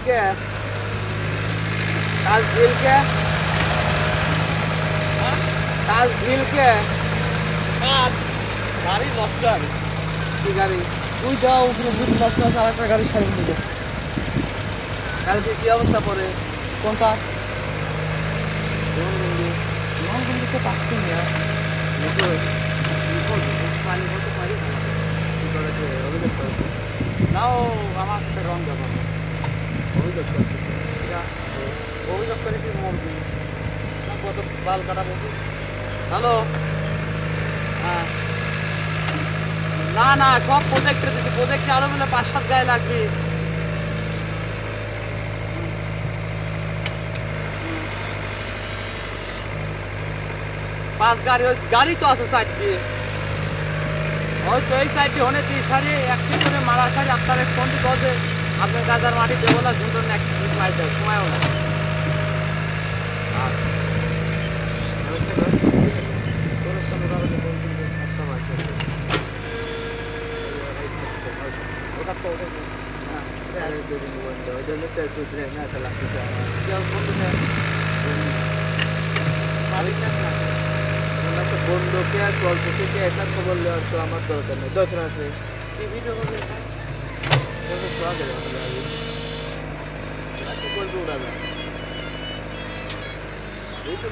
के ताज झील के ताज झील के গাড়ি নষ্ট হবে की गाड़ी তুই যাও ওখানে বুঝ নষ্ট আছে আর একটা গাড়ি সারিয়ে নিবো कल की अवस्था पड़े কোনটা पानी নন কিন্তু পাচ্ছি না বলতে পারি নাও আমার সাথে রং যাবো অভিযোগ করছি অভিযোগ করে কি মরবি কত বাল কাটাবো হ্যালো হ্যাঁ না না সব প্রজেক্টে দিচ্ছি প্রজেক্টে আরো মিলে 5-7 গায়ে লাগবে पांच गाड़ी तो आसे साइड पे और तो एक साइड पे होने 30 सारे एक्टिव করে মারা সারি আপনারে ফোন দিতে যে আপনার গাজার মাটি দেবলা সুন্দর না একটু মাই দাও সময়ও না আর তোর সঙ্গে বাবা ফোন দিতে রাস্তা আছে ওটা তো না আরে দুই দিন বন্ধ ওই জন্য তো একটু দিন না তাহলে কি কেউ ফোন দিতে পারি না तो बंदो के गल्प से ऐसा खबर ले तो हमार दरकार नहीं 10 रात में टीवी पे बोल रहा है तो स्वागत है अभी बाकी बोल दो उड़ा ये तो